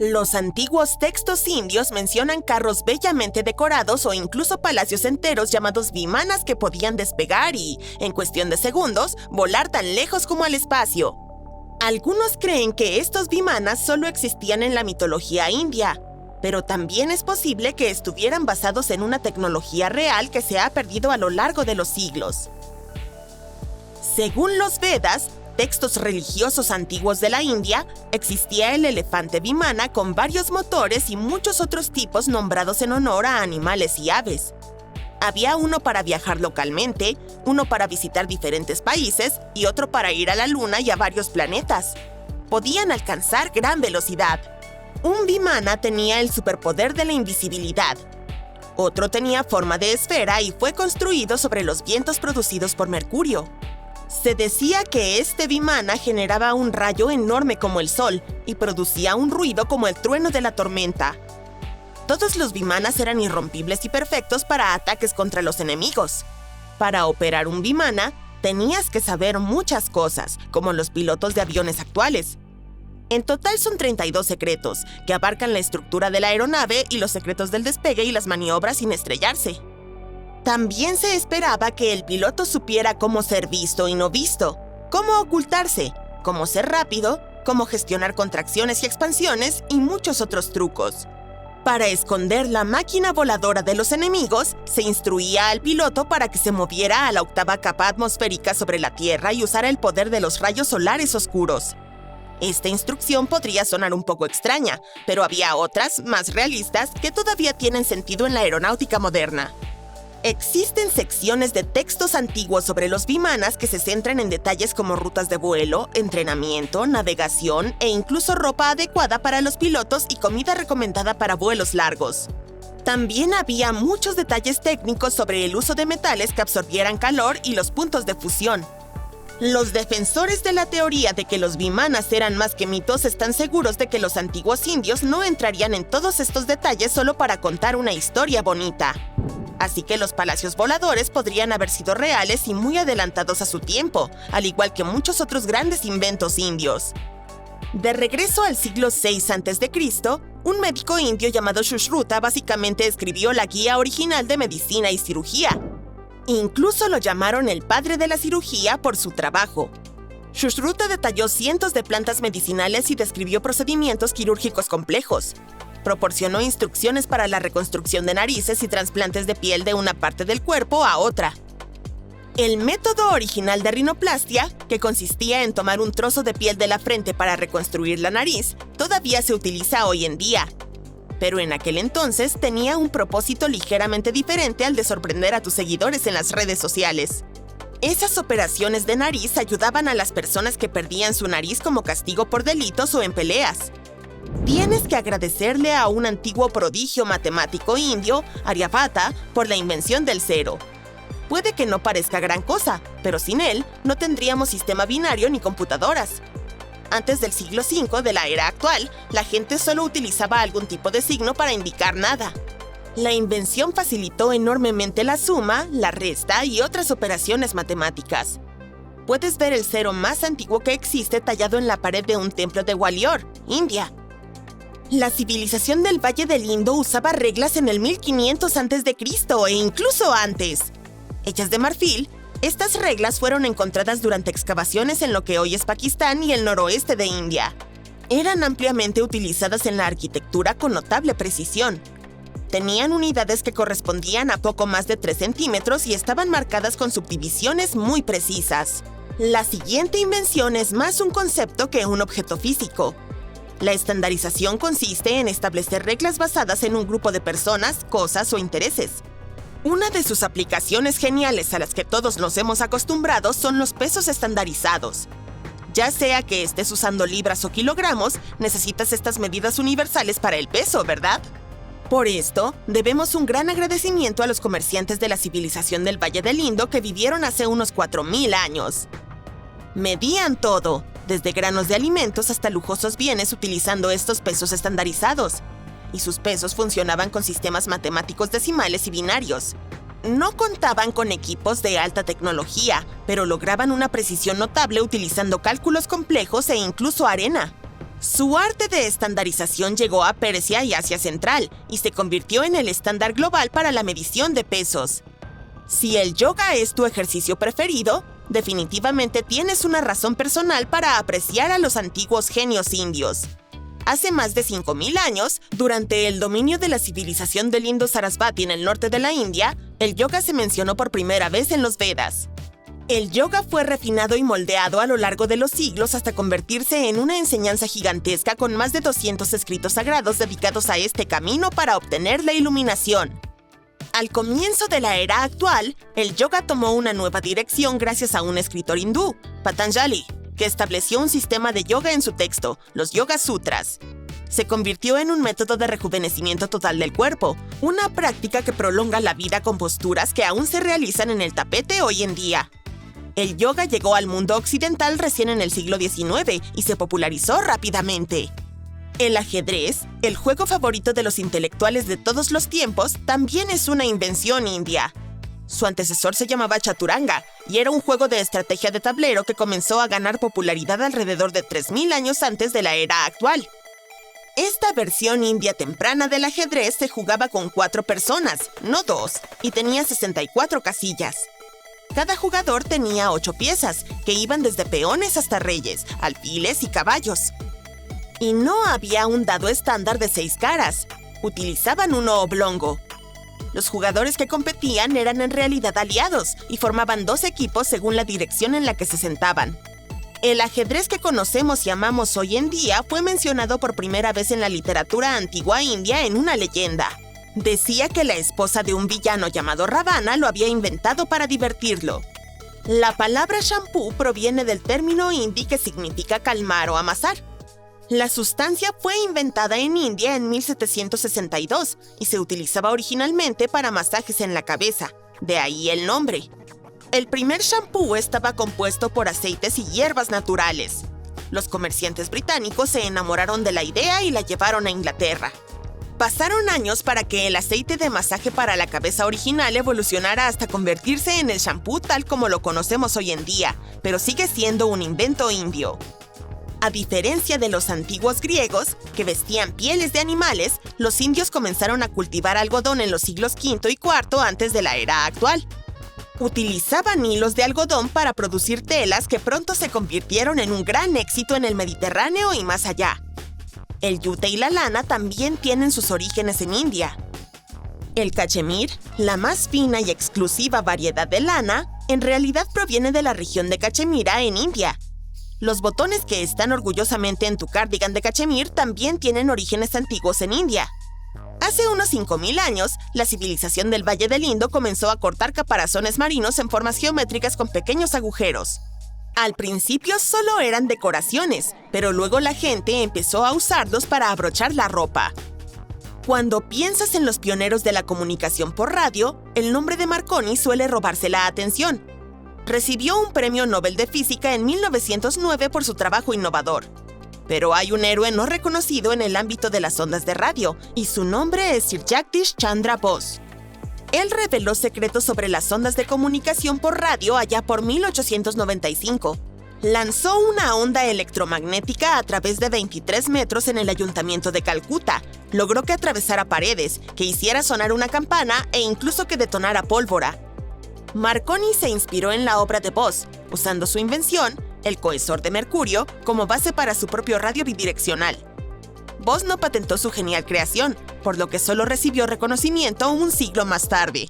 Los antiguos textos indios mencionan carros bellamente decorados o incluso palacios enteros llamados vimanas que podían despegar y, en cuestión de segundos, volar tan lejos como al espacio. Algunos creen que estos vimanas solo existían en la mitología india, pero también es posible que estuvieran basados en una tecnología real que se ha perdido a lo largo de los siglos. Según los Vedas, textos religiosos antiguos de la India, existía el elefante vimana con varios motores y muchos otros tipos nombrados en honor a animales y aves. Había uno para viajar localmente, uno para visitar diferentes países y otro para ir a la Luna y a varios planetas. Podían alcanzar gran velocidad. Un vimana tenía el superpoder de la invisibilidad. Otro tenía forma de esfera y fue construido sobre los vientos producidos por Mercurio. Se decía que este vimana generaba un rayo enorme como el sol y producía un ruido como el trueno de la tormenta. Todos los vimanas eran irrompibles y perfectos para ataques contra los enemigos. Para operar un vimana, tenías que saber muchas cosas, como los pilotos de aviones actuales. En total son 32 secretos, que abarcan la estructura de la aeronave y los secretos del despegue y las maniobras sin estrellarse. También se esperaba que el piloto supiera cómo ser visto y no visto, cómo ocultarse, cómo ser rápido, cómo gestionar contracciones y expansiones y muchos otros trucos. Para esconder la máquina voladora de los enemigos, se instruía al piloto para que se moviera a la octava capa atmosférica sobre la Tierra y usara el poder de los rayos solares oscuros. Esta instrucción podría sonar un poco extraña, pero había otras, más realistas, que todavía tienen sentido en la aeronáutica moderna. Existen secciones de textos antiguos sobre los vimanas que se centran en detalles como rutas de vuelo, entrenamiento, navegación e incluso ropa adecuada para los pilotos y comida recomendada para vuelos largos. También había muchos detalles técnicos sobre el uso de metales que absorbieran calor y los puntos de fusión. Los defensores de la teoría de que los vimanas eran más que mitos están seguros de que los antiguos indios no entrarían en todos estos detalles solo para contar una historia bonita. Así que los palacios voladores podrían haber sido reales y muy adelantados a su tiempo, al igual que muchos otros grandes inventos indios. De regreso al siglo VI a.C., un médico indio llamado Sushruta básicamente escribió la guía original de medicina y cirugía. Incluso lo llamaron el padre de la cirugía por su trabajo. Sushruta detalló cientos de plantas medicinales y describió procedimientos quirúrgicos complejos. Proporcionó instrucciones para la reconstrucción de narices y trasplantes de piel de una parte del cuerpo a otra. El método original de rinoplastia, que consistía en tomar un trozo de piel de la frente para reconstruir la nariz, todavía se utiliza hoy en día. Pero en aquel entonces tenía un propósito ligeramente diferente al de sorprender a tus seguidores en las redes sociales. Esas operaciones de nariz ayudaban a las personas que perdían su nariz como castigo por delitos o en peleas. Tienes que agradecerle a un antiguo prodigio matemático indio, Aryabhata, por la invención del cero. Puede que no parezca gran cosa, pero sin él no tendríamos sistema binario ni computadoras. Antes del siglo V de la era actual, la gente solo utilizaba algún tipo de signo para indicar nada. La invención facilitó enormemente la suma, la resta y otras operaciones matemáticas. Puedes ver el cero más antiguo que existe tallado en la pared de un templo de Gwalior, India. La civilización del Valle del Indo usaba reglas en el 1500 a.C. e incluso antes. Hechas de marfil, estas reglas fueron encontradas durante excavaciones en lo que hoy es Pakistán y el noroeste de India. Eran ampliamente utilizadas en la arquitectura con notable precisión. Tenían unidades que correspondían a poco más de 3 centímetros y estaban marcadas con subdivisiones muy precisas. La siguiente invención es más un concepto que un objeto físico. La estandarización consiste en establecer reglas basadas en un grupo de personas, cosas o intereses. Una de sus aplicaciones geniales a las que todos nos hemos acostumbrado son los pesos estandarizados. Ya sea que estés usando libras o kilogramos, necesitas estas medidas universales para el peso, ¿verdad? Por esto, debemos un gran agradecimiento a los comerciantes de la civilización del Valle del Indo que vivieron hace unos 4000 años. Medían todo, desde granos de alimentos hasta lujosos bienes utilizando estos pesos estandarizados. Y sus pesos funcionaban con sistemas matemáticos decimales y binarios. No contaban con equipos de alta tecnología, pero lograban una precisión notable utilizando cálculos complejos e incluso arena. Su arte de estandarización llegó a Persia y Asia Central y se convirtió en el estándar global para la medición de pesos. Si el yoga es tu ejercicio preferido, definitivamente tienes una razón personal para apreciar a los antiguos genios indios. Hace más de 5.000 años, durante el dominio de la civilización del Indo-Sarasvati en el norte de la India, el yoga se mencionó por primera vez en los Vedas. El yoga fue refinado y moldeado a lo largo de los siglos hasta convertirse en una enseñanza gigantesca con más de 200 escritos sagrados dedicados a este camino para obtener la iluminación. Al comienzo de la era actual, el yoga tomó una nueva dirección gracias a un escritor hindú, Patanjali, que estableció un sistema de yoga en su texto, los Yoga Sutras. Se convirtió en un método de rejuvenecimiento total del cuerpo, una práctica que prolonga la vida con posturas que aún se realizan en el tapete hoy en día. El yoga llegó al mundo occidental recién en el siglo XIX y se popularizó rápidamente. El ajedrez, el juego favorito de los intelectuales de todos los tiempos, también es una invención india. Su antecesor se llamaba Chaturanga y era un juego de estrategia de tablero que comenzó a ganar popularidad alrededor de 3.000 años antes de la era actual. Esta versión india temprana del ajedrez se jugaba con 4 personas, no 2, y tenía 64 casillas. Cada jugador tenía 8 piezas, que iban desde peones hasta reyes, alfiles y caballos. Y no había un dado estándar de 6 caras. Utilizaban uno oblongo. Los jugadores que competían eran en realidad aliados y formaban 2 equipos según la dirección en la que se sentaban. El ajedrez que conocemos y amamos hoy en día fue mencionado por primera vez en la literatura antigua india en una leyenda. Decía que la esposa de un villano llamado Ravana lo había inventado para divertirlo. La palabra shampoo proviene del término hindi que significa calmar o amasar. La sustancia fue inventada en India en 1762 y se utilizaba originalmente para masajes en la cabeza, de ahí el nombre. El primer shampoo estaba compuesto por aceites y hierbas naturales. Los comerciantes británicos se enamoraron de la idea y la llevaron a Inglaterra. Pasaron años para que el aceite de masaje para la cabeza original evolucionara hasta convertirse en el shampoo tal como lo conocemos hoy en día, pero sigue siendo un invento indio. A diferencia de los antiguos griegos, que vestían pieles de animales, los indios comenzaron a cultivar algodón en los siglos V y IV antes de la era actual. Utilizaban hilos de algodón para producir telas que pronto se convirtieron en un gran éxito en el Mediterráneo y más allá. El yute y la lana también tienen sus orígenes en India. El cachemir, la más fina y exclusiva variedad de lana, en realidad proviene de la región de Cachemira en India. Los botones que están orgullosamente en tu cardigan de cachemir también tienen orígenes antiguos en India. Hace unos 5.000 años, la civilización del Valle del Indo comenzó a cortar caparazones marinos en formas geométricas con pequeños agujeros. Al principio solo eran decoraciones, pero luego la gente empezó a usarlos para abrochar la ropa. Cuando piensas en los pioneros de la comunicación por radio, el nombre de Marconi suele robarse la atención. Recibió un premio Nobel de Física en 1909 por su trabajo innovador. Pero hay un héroe no reconocido en el ámbito de las ondas de radio, y su nombre es Sir Jagdish Chandra Bose. Él reveló secretos sobre las ondas de comunicación por radio allá por 1895. Lanzó una onda electromagnética a través de 23 metros en el ayuntamiento de Calcuta. Logró que atravesara paredes, que hiciera sonar una campana e incluso que detonara pólvora. Marconi se inspiró en la obra de Bose, usando su invención, el cohesor de mercurio, como base para su propio radio bidireccional. Bose no patentó su genial creación, por lo que solo recibió reconocimiento un siglo más tarde.